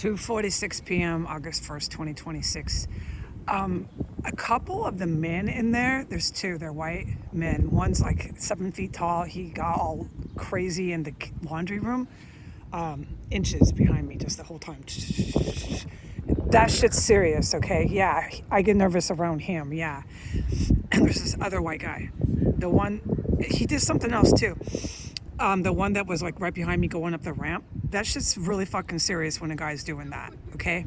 2:46 p.m., August 1st, 2026. A couple of the men in there, there's two, they're white men. One's like 7 feet tall. He got all crazy in the laundry room, inches behind me just the whole time. That shit's serious, okay? Yeah, I get nervous around him, yeah. And there's this other white guy. He did something else too. The one that was like right behind me going up the ramp. That shit's really fucking serious when a guy's doing that, okay?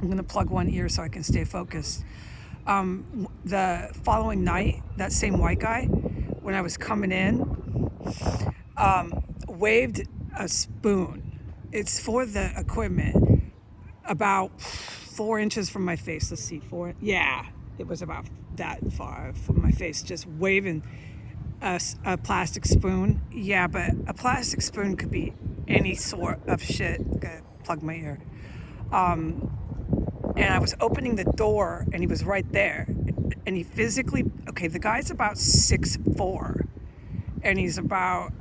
I'm gonna plug one ear so I can stay focused. The following night, that same white guy, when I was coming in, waved a spoon. It's for the equipment, about 4 inches from my face. Let's see, yeah, it was about that far from my face, just waving a plastic spoon. Yeah, but a plastic spoon could be any sort of shit. Gotta plug my ear. And I was opening the door, and he was right there. And he physically, okay, the guy's about 6'4", and he's about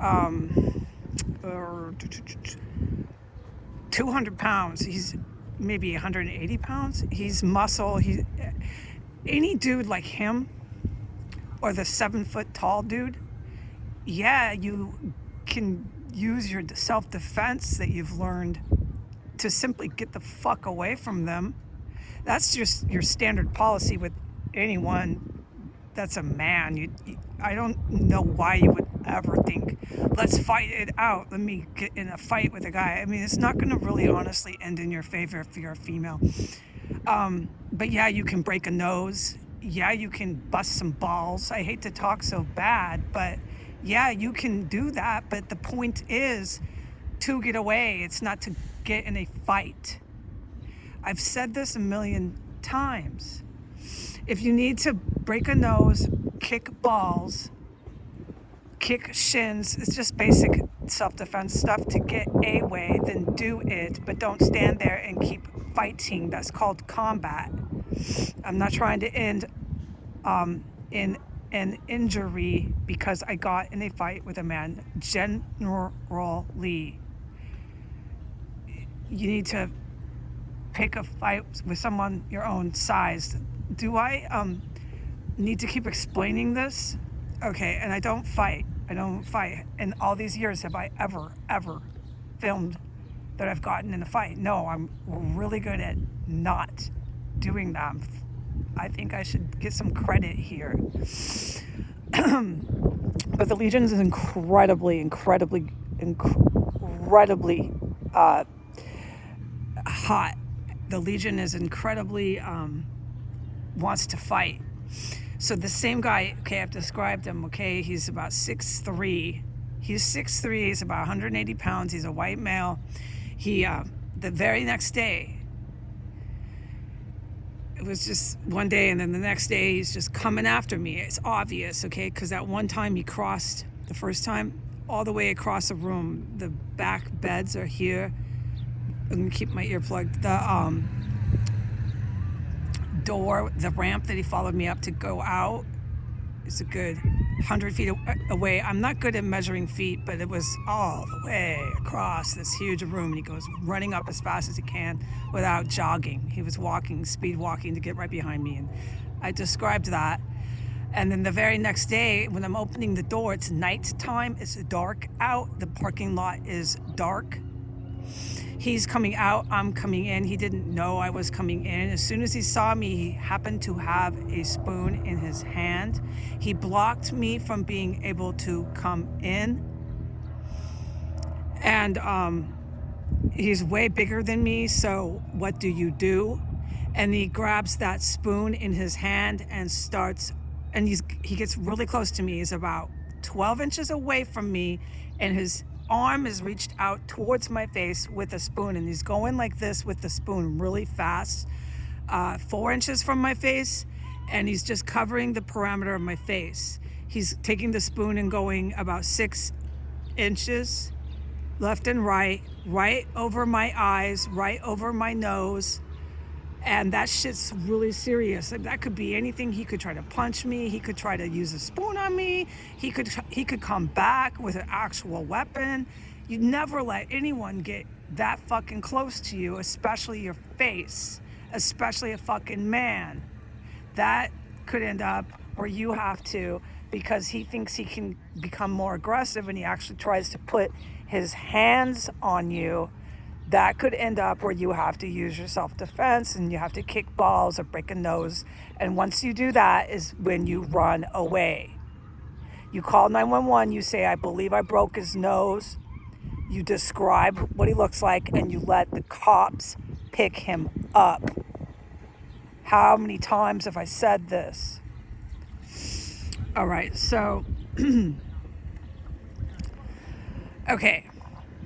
200 pounds. He's maybe 180 pounds. He's muscle. Any dude like him, or the 7-foot tall dude, yeah, you can use your self-defense that you've learned to simply get the fuck away from them. That's just your standard policy with anyone that's a man. I don't know why you would ever think, let's fight it out. Let me get in a fight with a guy. I mean, it's not going to really honestly end in your favor if you're a female. But yeah, you can break a nose. Yeah, you can bust some balls. I hate to talk so bad, but yeah, you can do that. But the point is to get away. It's not to get in a fight. I've said this a million times. If you need to break a nose, kick balls, kick shins, it's just basic self-defense stuff to get away, then do it. But don't stand there and keep fighting. That's called combat. I'm not trying to end in an injury because I got in a fight with a man. Generally, you need to pick a fight with someone your own size. Do I need to keep explaining this? Okay, and I don't fight. In all these years, have I ever filmed that I've gotten in a fight? No, I'm really good at not doing that. I think I should get some credit here. But the Legion is incredibly hot. The Legion is incredibly wants to fight. So the same guy, okay, I've described him, okay, he's about 6'3". He's 6'3", he's about 180 pounds, he's a white male. He, the very next day, it was just one day, and then the next day he's just coming after me. It's obvious, okay, because that one time he crossed, the first time, all the way across the room. The back beds are here. I'm gonna keep my ear plugged. The door, the ramp that he followed me up to go out is a good 100 feet away. I'm not good at measuring feet, but it was all the way across this huge room, and he goes running up as fast as he can without jogging. He was speed walking to get right behind me, and I described that. And then the very next day, when I'm opening the door, it's nighttime, it's dark out, the parking lot is dark. He's coming out, I'm coming in. He didn't know I was coming in. As soon as he saw me, he happened to have a spoon in his hand. He blocked me from being able to come in. And he's way bigger than me, so what do you do? And he grabs that spoon in his hand and starts, and he gets really close to me. He's about 12 inches away from me, and his arm is reached out towards my face with a spoon, and he's going like this with the spoon really fast, 4 inches from my face, and he's just covering the parameter of my face. He's taking the spoon and going about 6 inches left and right over my eyes, right over my nose. And that shit's really serious. That could be anything. He could try to punch me. He could try to use a spoon on me. He could come back with an actual weapon. You never let anyone get that fucking close to you, especially your face, especially a fucking man, that could end up where you have to, because he thinks he can become more aggressive and he actually tries to put his hands on you, that could end up where you have to use your self-defense and you have to kick balls or break a nose. And once you do that is when you run away. You call 911, you say, I believe I broke his nose. You describe what he looks like and you let the cops pick him up. How many times have I said this? All right, so, okay.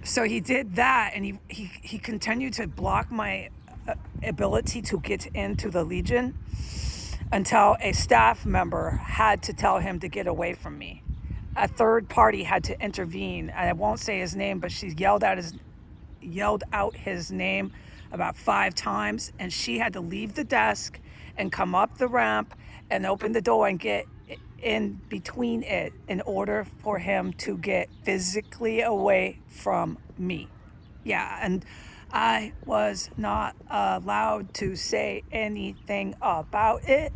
So he did that, and he continued to block my ability to get into the Legion until a staff member had to tell him to get away from me. A third party had to intervene, and I won't say his name, but she yelled out his name about 5 times, and she had to leave the desk and come up the ramp and open the door and get in between it in order for him to get physically away from me. Yeah, and I was not allowed to say anything about it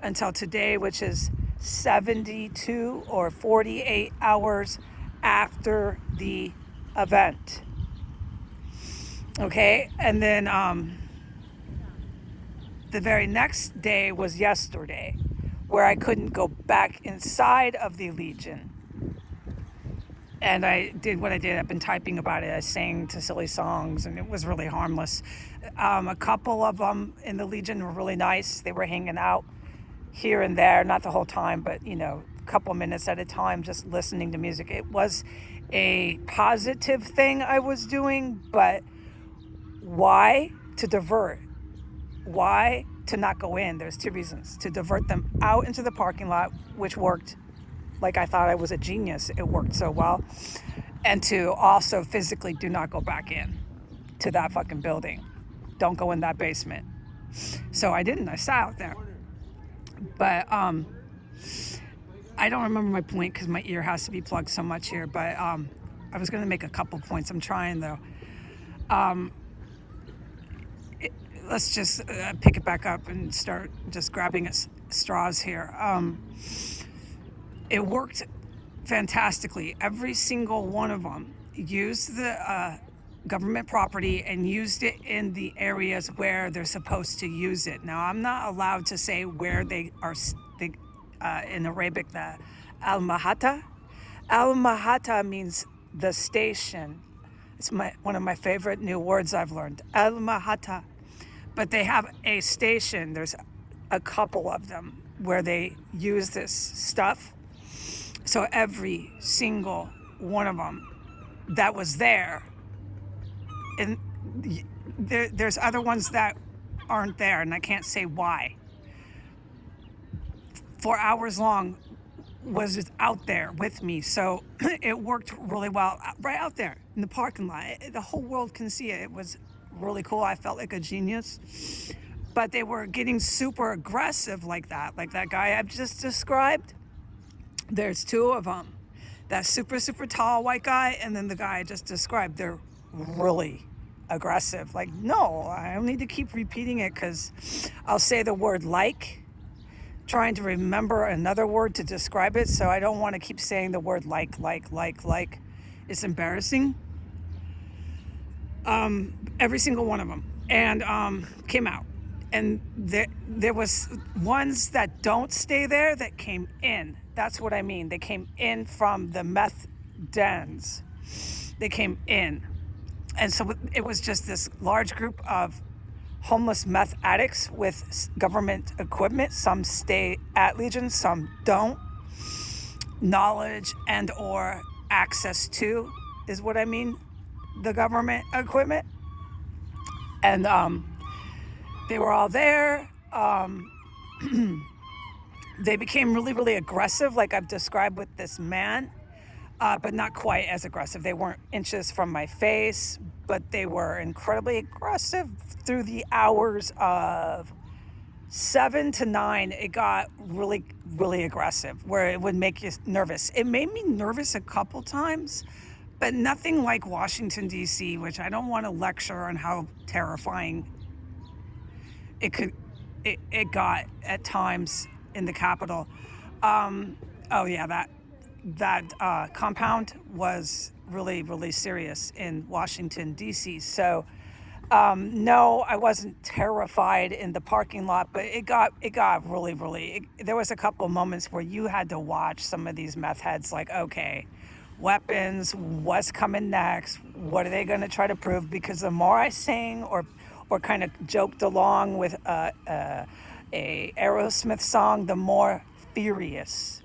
until today, which is 72 or 48 hours after the event. Okay, and then the very next day was yesterday, where I couldn't go back inside of the Legion. And I did what I did. I've been typing about it. I sang to silly songs, and it was really harmless. A couple of them in the Legion were really nice. They were hanging out here and there, not the whole time, but, a couple minutes at a time, just listening to music. It was a positive thing I was doing, but why? To divert. Why? To not go in. There's 2 reasons. To divert them out into the parking lot, which worked like I thought I was a genius. It worked so well. And to also physically do not go back in to that fucking building. Don't go in that basement. So I didn't. I sat out there. But I don't remember my point because my ear has to be plugged so much here. But I was going to make a couple points. I'm trying, though. Let's just pick it back up and start just grabbing at straws here. It worked fantastically. Every single one of them used the government property and used it in the areas where they're supposed to use it. Now, I'm not allowed to say where they are, in Arabic, the al-mahata. Al-mahata means the station. It's one of my favorite new words I've learned, al-mahata. But they have a station. There's a couple of them where they use this stuff. So every single one of them that was there, and there's other ones that aren't there, and I can't say why. 4 hours long was out there with me, so it worked really well right out there in the parking lot. The whole world can see it. It was really cool. I felt like a genius. But they were getting super aggressive like that guy I've just described. There's 2 of them. That super, super tall white guy, and then the guy I just described. They're really aggressive. Like, no, I don't need to keep repeating it because I'll say the word like, trying to remember another word to describe it. So I don't want to keep saying the word like. It's embarrassing. Every single one of them. And came out. And there was ones that don't stay there that came in. That's what I mean. They came in from the meth dens. They came in. And so it was just this large group of homeless meth addicts with government equipment. Some stay at Legion, some don't. Knowledge and or access to is what I mean. The government equipment. And they were all there. They became really, really aggressive, like I've described with this man, but not quite as aggressive. They weren't inches from my face, but they were incredibly aggressive through the hours of 7 to 9. It got really, really aggressive, where it would make you nervous. It made me nervous a couple times, but nothing like Washington, D.C., which I don't want to lecture on how terrifying it could it got at times in the Capitol. Oh yeah, that compound was really serious in Washington D.C. So no, I wasn't terrified in the parking lot, but it got really. There was a couple of moments where you had to watch some of these meth heads, like, okay, weapons, what's coming next? What are they going to try to prove? Because the more I sang or kind of joked along with a Aerosmith song, the more furious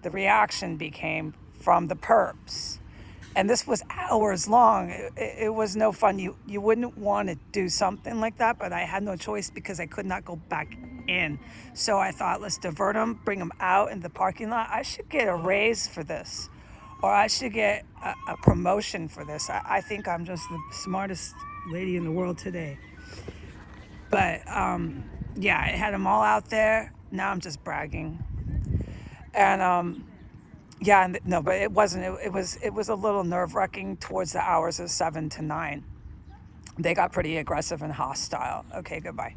the reaction became from the perps. And this was hours long. It was no fun. You wouldn't want to do something like that, but I had no choice because I could not go back in. So I thought, let's divert them, bring them out in the parking lot. I should get a raise for this, or I should get a promotion for this. I think I'm just the smartest lady in the world today. But yeah, I had them all out there. Now I'm just bragging. And yeah, no, but it wasn't. It was a little nerve wracking towards the hours of 7 to 9. They got pretty aggressive and hostile. Okay, goodbye.